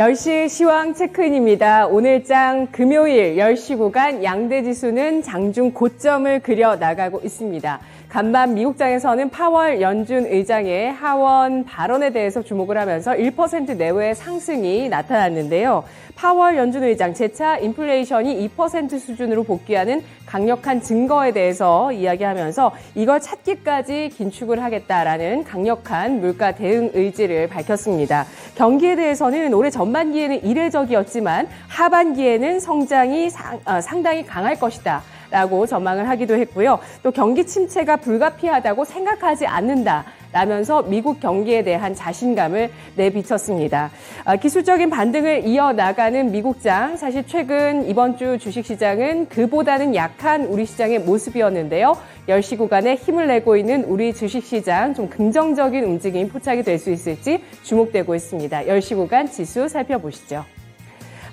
10시 시황 체크인입니다. 오늘장 금요일 10시 구간 양대지수는 장중 고점을 그려 나가고 있습니다. 간밤 미국장에서는 파월 연준 의장의 하원 발언에 대해서 주목을 하면서 1% 내외의 상승이 나타났는데요. 파월 연준 의장 재차 인플레이션이 2% 수준으로 복귀하는 강력한 증거에 대해서 이야기하면서 이걸 찾기까지 긴축을 하겠다라는 강력한 물가 대응 의지를 밝혔습니다. 경기에 대해서는 올해 전반기에는 이례적이었지만 하반기에는 성장이 상당히 강할 것이다 라고 전망을 하기도 했고요. 또 경기 침체가 불가피하다고 생각하지 않는다 라면서 미국 경기에 대한 자신감을 내비쳤습니다. 기술적인 반등을 이어나가는 미국장, 사실 최근 이번 주 주식시장은 그보다는 약한 우리 시장의 모습이었는데요. 10시 구간에 힘을 내고 있는 우리 주식시장 좀 긍정적인 움직임이 포착이 될 수 있을지 주목되고 있습니다. 10시 구간 지수 살펴보시죠.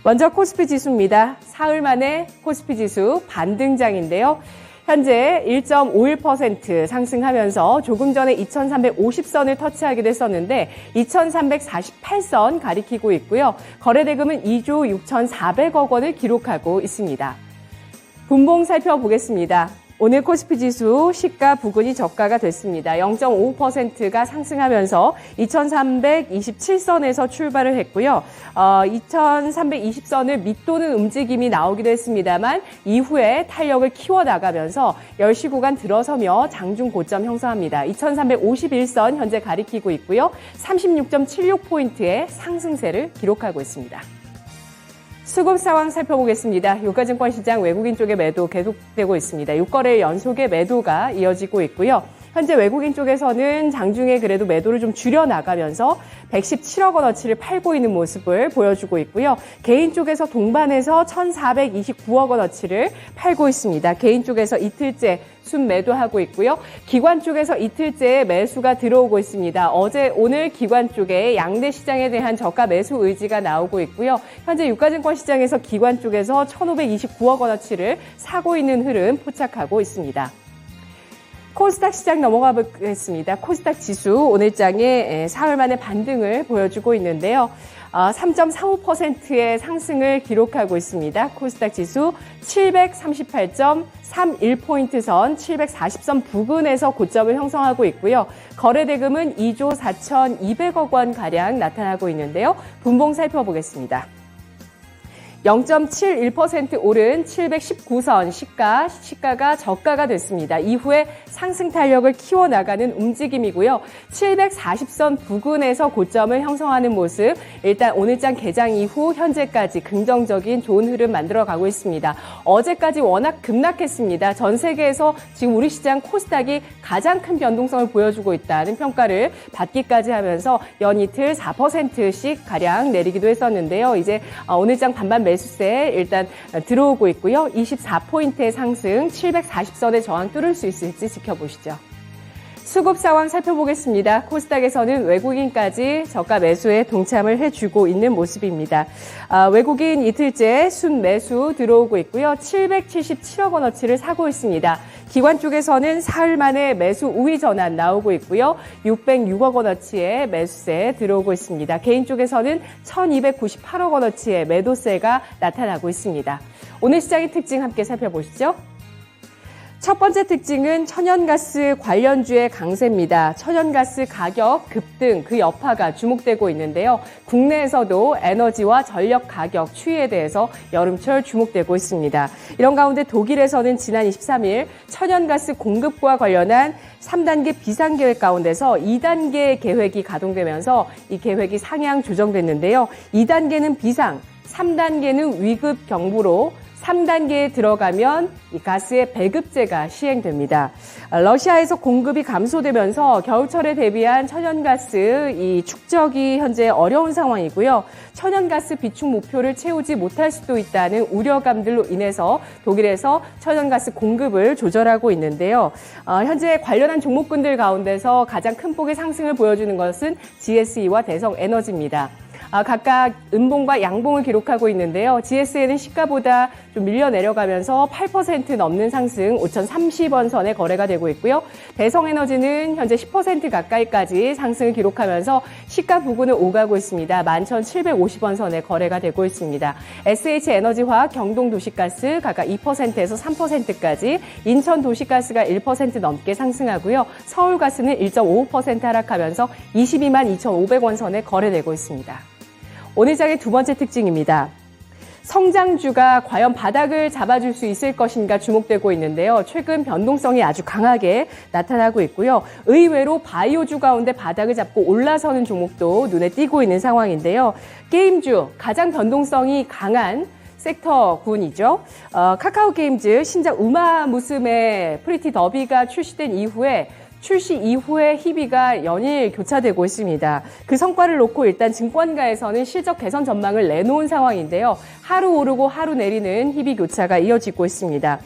먼저 코스피 지수입니다. 사흘 만에 코스피 지수 반등장인데요. 현재 1.51% 상승하면서 조금 전에 2350선을 터치하기도 했었는데 2348선 가리키고 있고요. 거래대금은 2조 6400억 원을 기록하고 있습니다. 분봉 살펴보겠습니다. 오늘 코스피 지수 시가 부근이 저가가 됐습니다. 0.5%가 상승하면서 2327선에서 출발을 했고요. 2320선을 밑도는 움직임이 나오기도 했습니다만 이후에 탄력을 키워나가면서 10시 구간 들어서며 장중 고점 형성합니다. 2351선 현재 가리키고 있고요. 36.76포인트의 상승세를 기록하고 있습니다. 수급 상황 살펴보겠습니다. 유가증권 시장 외국인 쪽의 매도 계속되고 있습니다. 6거래 연속의 매도가 이어지고 있고요. 현재 외국인 쪽에서는 장중에 그래도 매도를 좀 줄여나가면서 117억 원어치를 팔고 있는 모습을 보여주고 있고요. 개인 쪽에서 동반해서 1,429억 원어치를 팔고 있습니다. 개인 쪽에서 이틀째 순매도하고 있고요. 기관 쪽에서 이틀째 매수가 들어오고 있습니다. 어제 오늘 기관 쪽에 양대 시장에 대한 저가 매수 의지가 나오고 있고요. 현재 유가증권 시장에서 기관 쪽에서 1,529억 원어치를 사고 있는 흐름 포착하고 있습니다. 코스닥 시장 넘어가 보겠습니다. 코스닥 지수 오늘장에 사흘 만에 반등을 보여주고 있는데요. 3.35%의 상승을 기록하고 있습니다. 코스닥 지수 738.31포인트 선 740선 부근에서 고점을 형성하고 있고요. 거래대금은 2조 4,200억 원가량 나타나고 있는데요. 분봉 살펴보겠습니다. 0.71% 오른 719선 시가가 저가가 됐습니다. 이후에 상승 탄력을 키워나가는 움직임이고요. 740선 부근에서 고점을 형성하는 모습, 일단 오늘장 개장 이후 현재까지 긍정적인 좋은 흐름 만들어가고 있습니다. 어제까지 워낙 급락했습니다. 전 세계에서 지금 우리 시장 코스닥이 가장 큰 변동성을 보여주고 있다는 평가를 받기까지 하면서 연이틀 4%씩 가량 내리기도 했었는데요. 이제 오늘장 반반 매수세 일단 들어오고 있고요. 24포인트의 상승, 740선의 저항 뚫을 수 있을지 지켜보시죠. 수급 상황 살펴보겠습니다. 코스닥에서는 외국인까지 저가 매수에 동참을 해주고 있는 모습입니다. 외국인 이틀째 순매수 들어오고 있고요. 777억 원어치를 사고 있습니다. 기관 쪽에서는 사흘 만에 매수 우위 전환 나오고 있고요. 606억 원어치의 매수세 들어오고 있습니다. 개인 쪽에서는 1298억 원어치의 매도세가 나타나고 있습니다. 오늘 시장의 특징 함께 살펴보시죠. 첫 번째 특징은 천연가스 관련주의 강세입니다. 천연가스 가격 급등, 그 여파가 주목되고 있는데요. 국내에서도 에너지와 전력 가격 추이에 대해서 여름철 주목되고 있습니다. 이런 가운데 독일에서는 지난 23일 천연가스 공급과 관련한 3단계 비상계획 가운데서 2단계 계획이 가동되면서 이 계획이 상향 조정됐는데요. 2단계는 비상, 3단계는 위급 경보로 3단계에 들어가면 이 가스의 배급제가 시행됩니다. 러시아에서 공급이 감소되면서 겨울철에 대비한 천연가스 이 축적이 현재 어려운 상황이고요. 천연가스 비축 목표를 채우지 못할 수도 있다는 우려감들로 인해서 독일에서 천연가스 공급을 조절하고 있는데요. 현재 관련한 종목군들 가운데서 가장 큰 폭의 상승을 보여주는 것은 GSE와 대성에너지입니다. 각각 음봉과 양봉을 기록하고 있는데요. GS에는 시가보다 좀 밀려 내려가면서 8% 넘는 상승 5,030원 선에 거래가 되고 있고요. 대성에너지는 현재 10% 가까이까지 상승을 기록하면서 시가 부근을 오가고 있습니다. 11,750원 선에 거래가 되고 있습니다. SH에너지화학, 경동도시가스 각각 2%에서 3%까지, 인천도시가스가 1% 넘게 상승하고요. 서울가스는 1.55% 하락하면서 22만 2,500원 선에 거래되고 있습니다. 오늘 장의 두 번째 특징입니다. 성장주가 과연 바닥을 잡아줄 수 있을 것인가 주목되고 있는데요. 최근 변동성이 아주 강하게 나타나고 있고요. 의외로 바이오주 가운데 바닥을 잡고 올라서는 종목도 눈에 띄고 있는 상황인데요. 게임주, 가장 변동성이 강한 섹터군이죠. 카카오 게임즈 신작 우마무스메 프리티 더비가 출시 이후에 희비가 연일 교차되고 있습니다. 그 성과를 놓고 일단 증권가에서는 실적 개선 전망을 내놓은 상황인데요. 하루 오르고 하루 내리는 희비 교차가 이어지고 있습니다.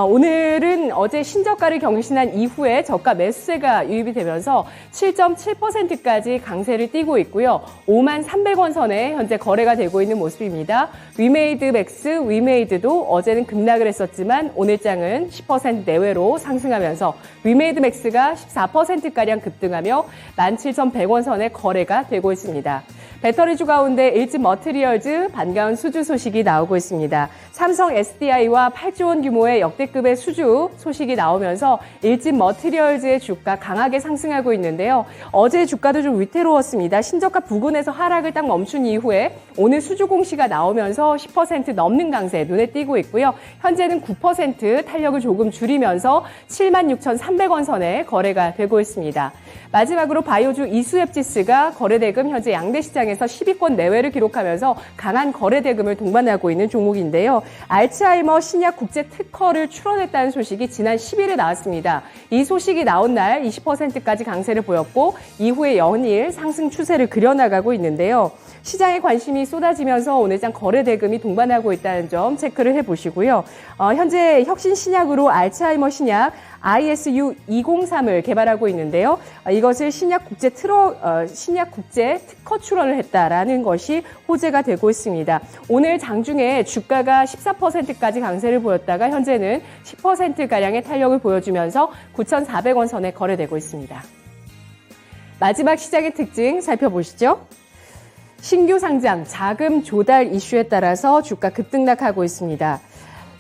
오늘은 어제 신저가를 경신한 이후에 저가 매수세가 유입이 되면서 7.7%까지 강세를 띠고 있고요. 5만 300원 선에 현재 거래가 되고 있는 모습입니다. 위메이드 맥스, 위메이드도 어제는 급락을 했었지만 오늘장은 10% 내외로 상승하면서 위메이드 맥스가 14%가량 급등하며 17,100원 선에 거래가 되고 있습니다. 배터리주 가운데 일진 머티리얼즈 반가운 수주 소식이 나오고 있습니다. 삼성 SDI와 8조 원 규모의 역대급의 수주 소식이 나오면서 일진 머티리얼즈의 주가 강하게 상승하고 있는데요. 어제 주가도 좀 위태로웠습니다. 신저가 부근에서 하락을 딱 멈춘 이후에 오늘 수주 공시가 나오면서 10% 넘는 강세 눈에 띄고 있고요. 현재는 9% 탄력을 조금 줄이면서 76,300원 선에 거래가 되고 있습니다. 마지막으로 바이오주 이수앱지스가 거래대금 현재 양대 시장에서 10위권 내외를 기록하면서 강한 거래대금을 동반하고 있는 종목인데요. 알츠하이머 신약 국제 특허를 출원했다는 소식이 지난 10일에 나왔습니다. 이 소식이 나온 날 20%까지 강세를 보였고 이후에 연일 상승 추세를 그려나가고 있는데요. 시장에 관심이 쏟아지면서 오늘장 거래대금이 동반하고 있다는 점 체크를 해보시고요. 현재 혁신 신약으로 알츠하이머 신약 ISU203을 개발하고 있는데요. 이것을 신약 국제 특허 출원을 했다라는 것이 호재가 되고 있습니다. 오늘 장중에 주가가 14%까지 강세를 보였다가 현재는 10%가량의 탄력을 보여주면서 9,400원 선에 거래되고 있습니다. 마지막 시장의 특징 살펴보시죠. 신규 상장, 자금 조달 이슈에 따라서 주가 급등락하고 있습니다.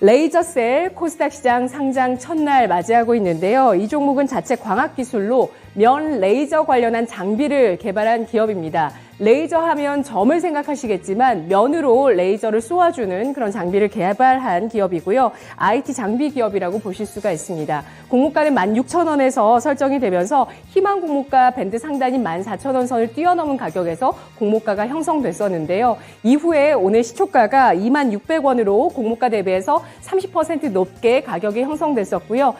레이저셀 코스닥 시장 상장 첫날 맞이하고 있는데요. 이 종목은 자체 광학 기술로 면 레이저 관련한 장비를 개발한 기업입니다. 레이저 하면 점을 생각하시겠지면 면으로 레이저를 쏘아주는 그런 장비를 개발한 기업이고요. IT 장비 기업이라고 보실 수가 있습니다. 공모가는 16,000원에서 설정이 되면서 희망 공모가 밴드 상단인 14,000원 선을 뛰어넘은 가격에서 공모가가 형성됐었는데요. 이후에 오늘 시초가가 26,600원으로 공모가 대비해서 30% 높게 가격이 형성됐었고요.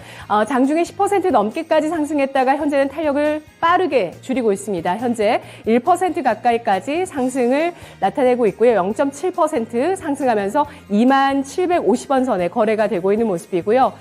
장중에 10% 넘게까지 상승했다가 현재는 탄력을 빠르게 줄이고 있습니다. 현재 1% 가까이까지 상승을 나타내고 있고요. 0.7% 상승하면서 2750원 선에 거래가 되고 있는 모습이고요.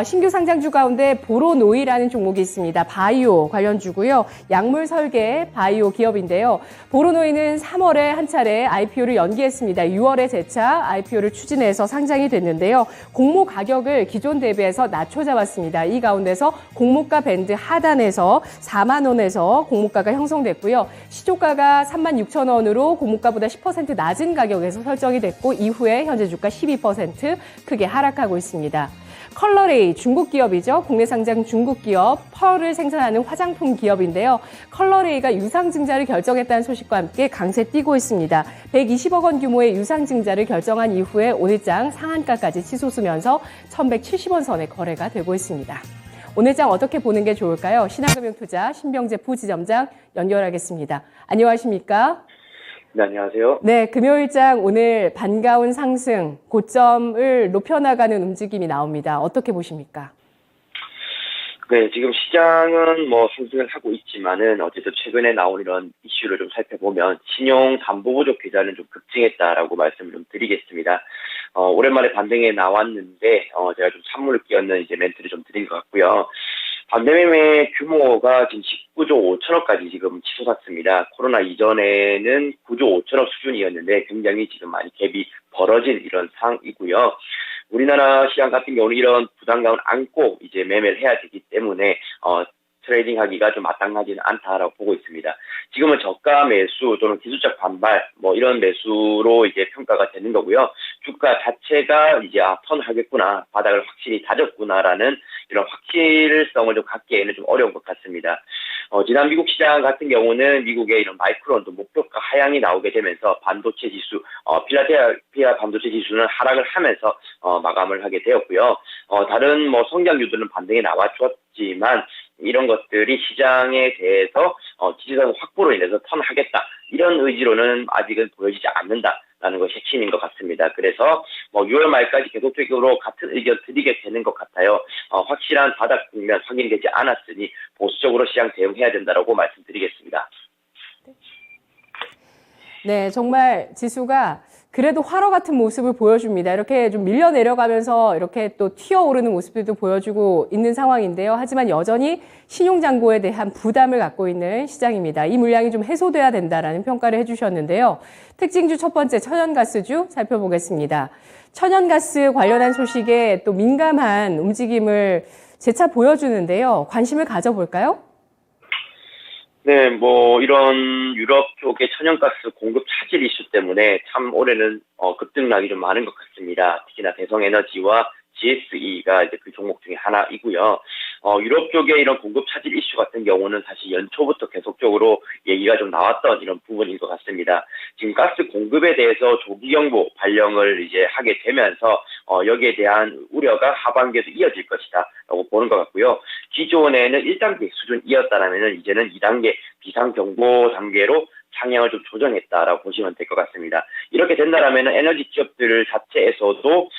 신규 상장주 가운데 보로노이라는 종목이 있습니다. 바이오 관련주고요. 약물 설계 바이오 기업인데요. 보로노이는 3월에 한 차례 IPO를 연기했습니다. 6월에 재차 IPO를 추진해서 상장이 됐는데요. 공모 가격을 기존 대비해서 낮춰 잡았습니다. 이 가운데서 공모가 밴드 하단에서 4만 원에서 공모가가 형성됐고요. 시초가가 36,000원으로 공모가보다 10% 낮은 가격에서 설정이 됐고 이후에 현재 주가 12% 크게 하락하고 있습니다. 컬러레이 중국 기업이죠. 국내 상장 중국 기업 펄을 생산하는 화장품 기업인데요. 컬러레이가 유상증자를 결정했다는 소식과 함께 강세 띄고 있습니다. 120억 원 규모의 유상증자를 결정한 이후에 오늘장 상한가까지 치솟으면서 1,170원 선에 거래가 되고 있습니다. 오늘장 어떻게 보는 게 좋을까요? 신한금융투자 신병재 부지점장 연결하겠습니다. 안녕하십니까? 네, 안녕하세요. 네, 금요일장 오늘 반가운 상승, 고점을 높여나가는 움직임이 나옵니다. 어떻게 보십니까? 네, 지금 시장은 상승을 하고 있지만은 어쨌든 최근에 나온 이런 이슈를 좀 살펴보면 신용 담보 부족 계좌는 좀 급증했다라고 말씀을 좀 드리겠습니다. 오랜만에 반등에 나왔는데 제가 좀 찬물을 끼얹는 이제 멘트를 좀 드린 것 같고요. 반대매매 규모가 지금 9조 5천억까지 지금 치솟았습니다. 코로나 이전에는 9조 5천억 수준이었는데 굉장히 지금 많이 갭이 벌어진 이런 상황이고요. 우리나라 시장 같은 경우는 이런 부담감을 안고 이제 매매를 해야 되기 때문에 트레이딩 하기가 좀 마땅하지는 않다라고 보고 있습니다. 지금은 저가 매수 또는 기술적 반발 이런 매수로 이제 평가가 되는 거고요. 주가 자체가 이제 턴하겠구나, 바닥을 확실히 다졌구나라는 이런 확실성을 좀 갖기에는 좀 어려운 것 같습니다. 지난 미국 시장 같은 경우는 미국의 이런 마이크론도 목표가 하향이 나오게 되면서 반도체 지수, 필라델피아 반도체 지수는 하락을 하면서 마감을 하게 되었고요. 다른 성장주들은 반등이 나와주었지만 이런 것들이 시장에 대해서 지지선 확보로 인해서 턴하겠다, 이런 의지로는 아직은 보여지지 않는다라는 것이 핵심인 것 같습니다. 그래서 6월 말까지 계속적으로 같은 의견 드리게 되는 것 같아요. 확실한 바닥 국면 확인되지 않았으니 보수적으로 시장 대응해야 된다라고 말씀드리겠습니다. 네, 정말 지수가 그래도 화로 같은 모습을 보여줍니다. 이렇게 좀 밀려 내려가면서 이렇게 또 튀어오르는 모습들도 보여주고 있는 상황인데요. 하지만 여전히 신용잔고에 대한 부담을 갖고 있는 시장입니다. 이 물량이 좀 해소돼야 된다라는 평가를 해주셨는데요. 특징주 첫 번째 천연가스주 살펴보겠습니다. 천연가스 관련한 소식에 또 민감한 움직임을 재차 보여주는데요. 관심을 가져볼까요? 네, 이런 유럽 쪽의 천연가스 공급 차질 이슈 때문에 참 올해는 급등락이 좀 많은 것 같습니다. 특히나 대성에너지와 GSE가 이제 그 종목 중에 하나이고요. 유럽 쪽의 이런 공급 차질 이슈 같은 경우는 사실 연초부터 계속적으로 얘기가 좀 나왔던 이런 부분인 것 같습니다. 지금 가스 공급에 대해서 조기경보 발령을 이제 하게 되면서 여기에 대한 우려가 하반기에도 이어질 것이다라고 보는 것 같고요. 기존에는 1단계 수준이었다라면은 이제는 2단계 비상경보 단계로 상향을 좀 조정했다라고 보시면 될 것 같습니다. 이렇게 된다라면 에너지 기업들 자체에서도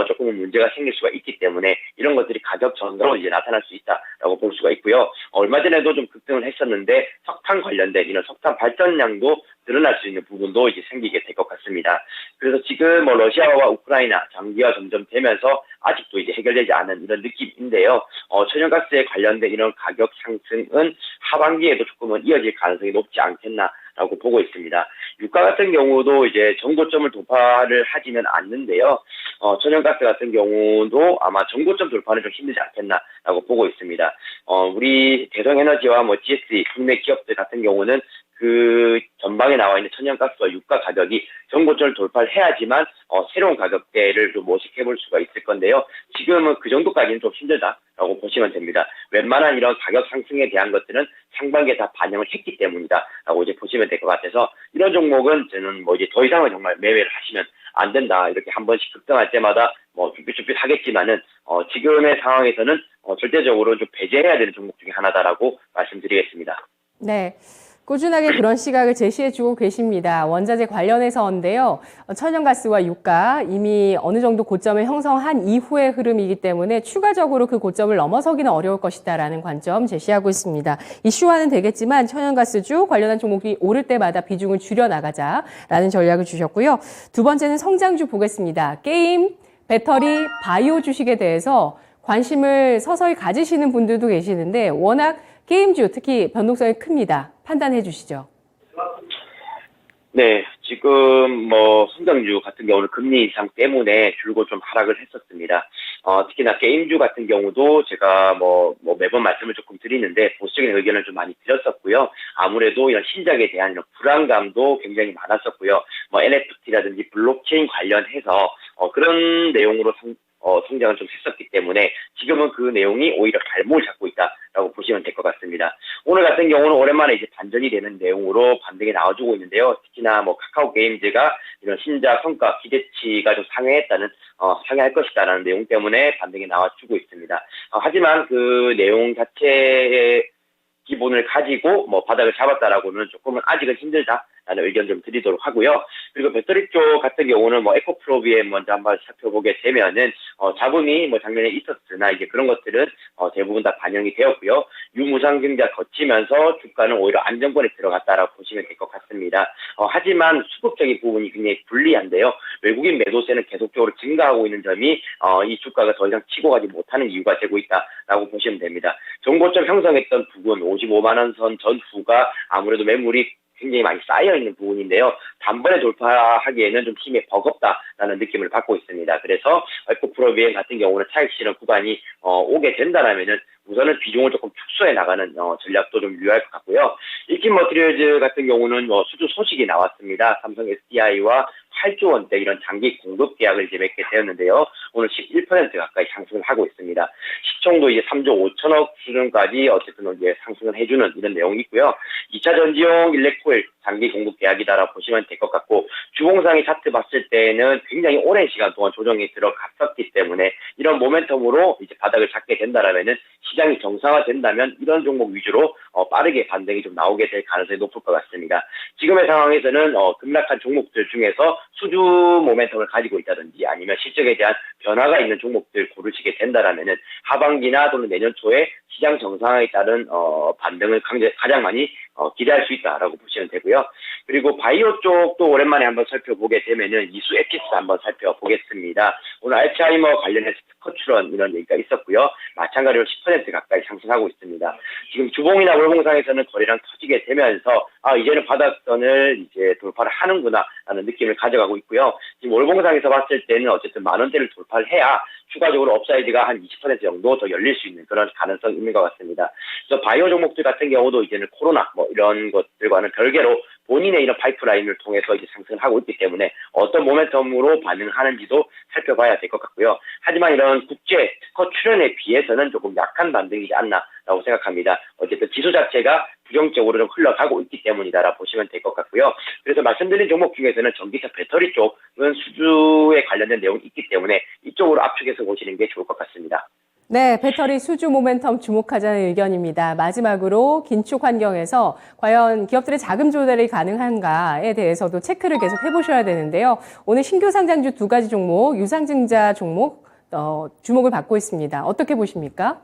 조금은 문제가 생길 수가 있기 때문에 이런 것들이 가격 전가로 이제 나타날 수 있다라고 볼 수가 있고요. 얼마 전에도 좀 급등을 했었는데 석탄 관련된 이런 석탄 발전량도 늘어날 수 있는 부분도 이제 생기게 될 것 같습니다. 그래서 지금 러시아와 우크라이나 장기화 점점 되면서 아직도 이제 해결되지 않은 이런 느낌인데요. 천연가스에 관련된 이런 가격 상승은 하반기에도 조금은 이어질 가능성이 높지 않겠나라고 보고 있습니다. 유가 같은 경우도 이제 정고점을 돌파를 하지는 않는데요. 천연가스 같은 경우도 아마 정고점 돌파는 좀 힘들지 않겠나라고 보고 있습니다. 우리 대성에너지와 GSE 국내 기업들 같은 경우는 그 전방에 나와 있는 천연가스와 유가 가격이 정고점을 돌파를 해야지만 새로운 가격대를 좀 모색해 볼 수가 있을 건데요. 지금은 그 정도까지는 좀 힘들다라고 보시면 됩니다. 웬만한 이런 가격 상승에 대한 것들은 상반기에 다 반영을 했기 때문이다라고 이제 보시면 될 것 같아서 이런 종목은 저는 이제 더 이상은 정말 매매를 하시면 안 된다. 이렇게 한 번씩 급등할 때마다 쭈삣쭈삣 하겠지만은 지금의 상황에서는 절대적으로 좀 배제해야 되는 종목 중에 하나다라고 말씀드리겠습니다. 네. 꾸준하게 그런 시각을 제시해주고 계십니다. 원자재 관련해서인데요. 천연가스와 유가 이미 어느 정도 고점을 형성한 이후의 흐름이기 때문에 추가적으로 그 고점을 넘어서기는 어려울 것이다라는 관점 제시하고 있습니다. 이슈화는 되겠지만 천연가스주 관련한 종목이 오를 때마다 비중을 줄여나가자라는 전략을 주셨고요. 두 번째는 성장주 보겠습니다. 게임, 배터리, 바이오 주식에 대해서 관심을 서서히 가지시는 분들도 계시는데 워낙 게임주 특히 변동성이 큽니다. 판단해 주시죠. 네, 지금 성장주 같은 경우는 금리 인상 때문에 줄곧 좀 하락을 했었습니다. 특히나 게임주 같은 경우도 제가 매번 말씀을 조금 드리는데 보수적인 의견을 좀 많이 드렸었고요. 아무래도 이런 신작에 대한 이런 불안감도 굉장히 많았었고요. NFT라든지 블록체인 관련해서 그런 내용으로 성장을 좀 했었기 때문에 지금은 그 내용이 오히려 발목을 잡고 있다라고 보시면 될 것 같습니다. 오늘 같은 경우는 오랜만에 이제 반전이 되는 내용으로 반등이 나와주고 있는데요. 특히나 카카오 게임즈가 이런 신작 성과 기대치가 좀 상회할 것이다라는 내용 때문에 반등이 나와주고 있습니다. 하지만 그 내용 자체의 기본을 가지고 바닥을 잡았다라고는 조금은 아직은 힘들다라는 의견 좀 드리도록 하고요. 그리고 배터리 쪽 같은 경우는 에코프로비엠 먼저 한번 살펴보게 되면은 잡음이 작년에 있었으나 이제 그런 것들은 대부분 다 반영이 되었고요. 유무상증자 거치면서 주가는 오히려 안정권에 들어갔다라고 보시면 될 것 같습니다. 하지만 수급적인 부분이 굉장히 불리한데요. 외국인 매도세는 계속적으로 증가하고 있는 점이 이 주가가 더 이상 치고 가지 못하는 이유가 되고 있다라고 보시면 됩니다. 정고점 형성했던 부분 55만 원 선 전후가 아무래도 매물이 굉장히 많이 쌓여있는 부분인데요. 단번에 돌파하기에는 좀 힘이 버겁다라는 느낌을 받고 있습니다. 그래서 에코프로비엔 같은 경우는 차익 실현 구간이 오게 된다라면은 우선은 비중을 조금 축소해 나가는 전략도 좀 유효할 것 같고요. 일킨 머티리얼즈 같은 경우는 수주 소식이 나왔습니다. 삼성 SDI와 8조 원대 이런 장기 공급 계약을 이제 맺게 되었는데요. 오늘 11% 가까이 상승을 하고 있습니다. 시총도 이제 3조 5천억 수준까지 어쨌든 이제 상승을 해주는 이런 내용이 있고요. 2차 전지용 일렉코일 장기 공급 계약이다라고 보시면 될 것 같고, 주봉상의 차트 봤을 때는 굉장히 오랜 시간 동안 조정이 들어갔었기 때문에 이런 모멘텀으로 이제 바닥을 잡게 된다라면은 시장이 정상화된다면 이런 종목 위주로 빠르게 반등이 좀 나오게 될 가능성이 높을 것 같습니다. 지금의 상황에서는 급락한 종목들 중에서 수주 모멘텀을 가지고 있다든지 아니면 실적에 대한 변화가 있는 종목들 고르시게 된다라면은 하반기나 또는 내년 초에 시장 정상화에 따른 반등을 가장 많이 기대할 수 있다라고 보시면 되고요. 그리고 바이오 쪽도 오랜만에 한번 살펴보게 되면은 이수 에키스 한번 살펴보겠습니다. 오늘 알츠하이머 관련해서 특허 출원 이런 얘기가 있었고요. 마찬가지로 10% 가까이 상승하고 있습니다. 지금 주봉이나 월봉상에서는 거래량 터지게 되면서 이제는 바닥선을 이제 돌파를 하는구나라는 느낌을 가져가고 있고요. 지금 월봉상에서 봤을 때는 어쨌든 10,000원대를 돌파를 해야 추가적으로 업사이드가 한 20% 정도 더 열릴 수 있는 그런 가능성이 있는 것 같습니다. 그래서 바이오 종목들 같은 경우도 이제는 코로나 이런 것들과는 별개로 본인의 이런 파이프라인을 통해서 이제 상승을 하고 있기 때문에 어떤 모멘텀으로 반응하는지도 살펴봐야 될 것 같고요. 하지만 이런 국제 특허 출연에 비해서는 조금 약한 반등이지 않나라고 생각합니다. 어쨌든 지수 자체가 부정적으로 좀 흘러가고 있기 때문이다라고 보시면 될 것 같고요. 그래서 말씀드린 종목 중에서는 전기차 배터리 쪽은 수주에 관련된 내용이 있기 때문에 이쪽으로 압축해서 보시는 게 좋을 것 같습니다. 네, 배터리 수주 모멘텀 주목하자는 의견입니다. 마지막으로 긴축 환경에서 과연 기업들의 자금 조달이 가능한가에 대해서도 체크를 계속 해보셔야 되는데요. 오늘 신규 상장주 2가지 종목, 유상증자 종목 주목을 받고 있습니다. 어떻게 보십니까?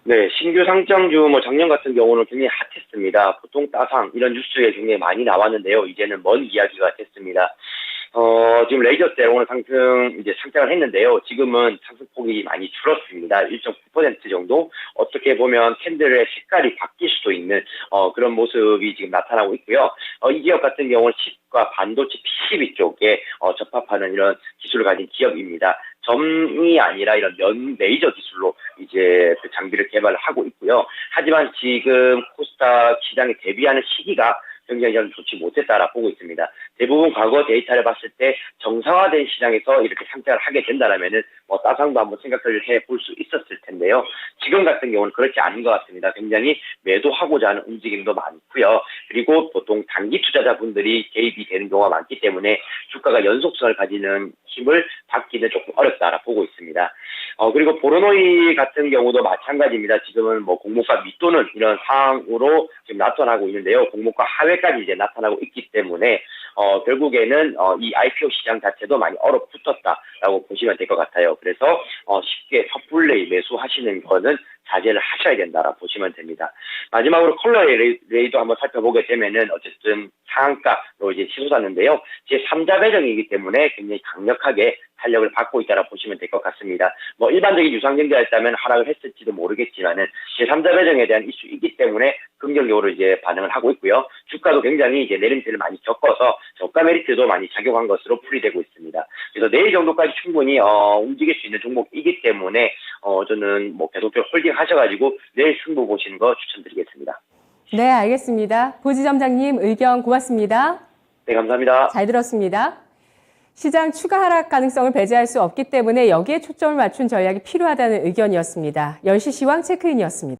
네, 신규 상장주 작년 같은 경우는 굉장히 핫했습니다. 보통 따상 이런 뉴스에 굉장히 많이 나왔는데요. 이제는 먼 이야기가 됐습니다. 지금 레이저셀 오늘 상장을 했는데요. 지금은 상승폭이 많이 줄었습니다. 1.9% 정도. 어떻게 보면 캔들의 색깔이 바뀔 수도 있는 그런 모습이 지금 나타나고 있고요. 이 기업 같은 경우는 칩과 반도체 PCB 쪽에 접합하는 이런 기술을 가진 기업입니다. 점이 아니라 이런 면 레이저 기술로 이제 그 장비를 개발을 하고 있고요. 하지만 지금 코스닥 시장에 대비하는 시기가 굉장히 저는 좋지 못했다라 보고 있습니다. 대부분 과거 데이터를 봤을 때 정상화된 시장에서 이렇게 상장을 하게 된다라면은 따상도 한번 생각을 해볼 수 있었을 텐데요. 지금 같은 경우는 그렇지 않은 것 같습니다. 굉장히 매도하고자 하는 움직임도 많고요. 그리고 보통 단기 투자자분들이 개입이 되는 경우가 많기 때문에 주가가 연속성을 가지는 힘을 받기는 조금 어렵다라 보고 있습니다. 그리고 보르노이 같은 경우도 마찬가지입니다. 지금은 공모가 밑도는 이런 상황으로 지금 나타나고 있는데요. 공모가 하회까지 이제 나타나고 있기 때문에 결국에는 이 IPO 시장 자체도 많이 얼어붙었다라고 보시면 될 것 같아요. 그래서 쉽게 섣불리 매수하시는 거는 자제를 하셔야 된다라고 보시면 됩니다. 마지막으로 컬러 레이도 한번 살펴보게 되면은 어쨌든 상한가로 이제 치솟았는데요. 제3자 배정이기 때문에 굉장히 강력하게 탄력을 받고 있다라고 보시면 될 것 같습니다. 일반적인 유상증자였다면 하락을 했을지도 모르겠지만은 제3자 배정에 대한 이슈이기 때문에 긍정적으로 이제 반응을 하고 있고요. 주가도 굉장히 이제 내림세를 많이 겪어서 저가 메리트도 많이 작용한 것으로 풀이되고 있습니다. 그래서 내일 정도까지 충분히 움직일 수 있는 종목이기 때문에 저는 계속적으로 홀딩 하셔가지고 내일 승부 보시는 거 추천드리겠습니다. 네, 알겠습니다. 부지점장님 의견 고맙습니다. 네, 감사합니다. 잘 들었습니다. 시장 추가 하락 가능성을 배제할 수 없기 때문에 여기에 초점을 맞춘 전략이 필요하다는 의견이었습니다. 10시 시황 체크인이었습니다.